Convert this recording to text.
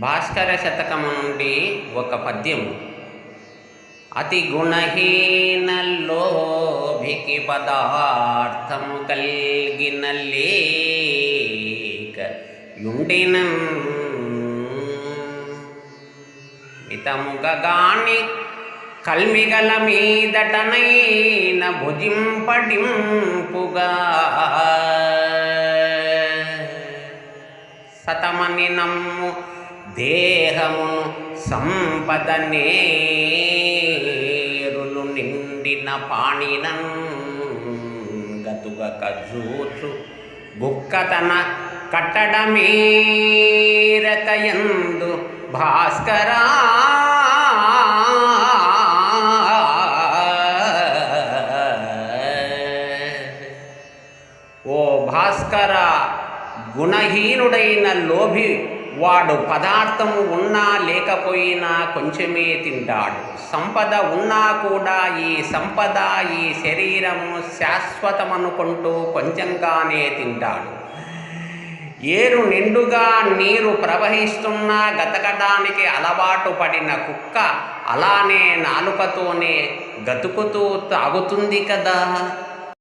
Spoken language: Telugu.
భాస్కర శతకము నుండి ఒక పద్యం. అతి గుణహీన లోభికి పదార్థము కల్గిన లేక యుండిన మితముగగాని కల్మిగల మీదటనైన భుజింపడింపుగా సతమని నమ్ము దేహమును సంపద నేరులు నిండిన పాణినన్ గతుగక జూచు బుక్కతన కట్టడమీరకయందు భాస్కరా ఓ భాస్కర, గుణహీనుడైన లోభి వాడు పదార్థము ఉన్నా లేకపోయినా కొంచెమే తింటాడు. సంపద ఉన్నా కూడా ఈ సంపద, ఈ శరీరము శాశ్వతమనుకుంటూ కొంచెంగానే తింటాడు. ఏరు నిండుగా నీరు ప్రవహిస్తున్నా గతకడానికి అలవాటు పడిన కుక్క అలానే నాలుకతోనే గతుకుతూ తాగుతుంది కదా.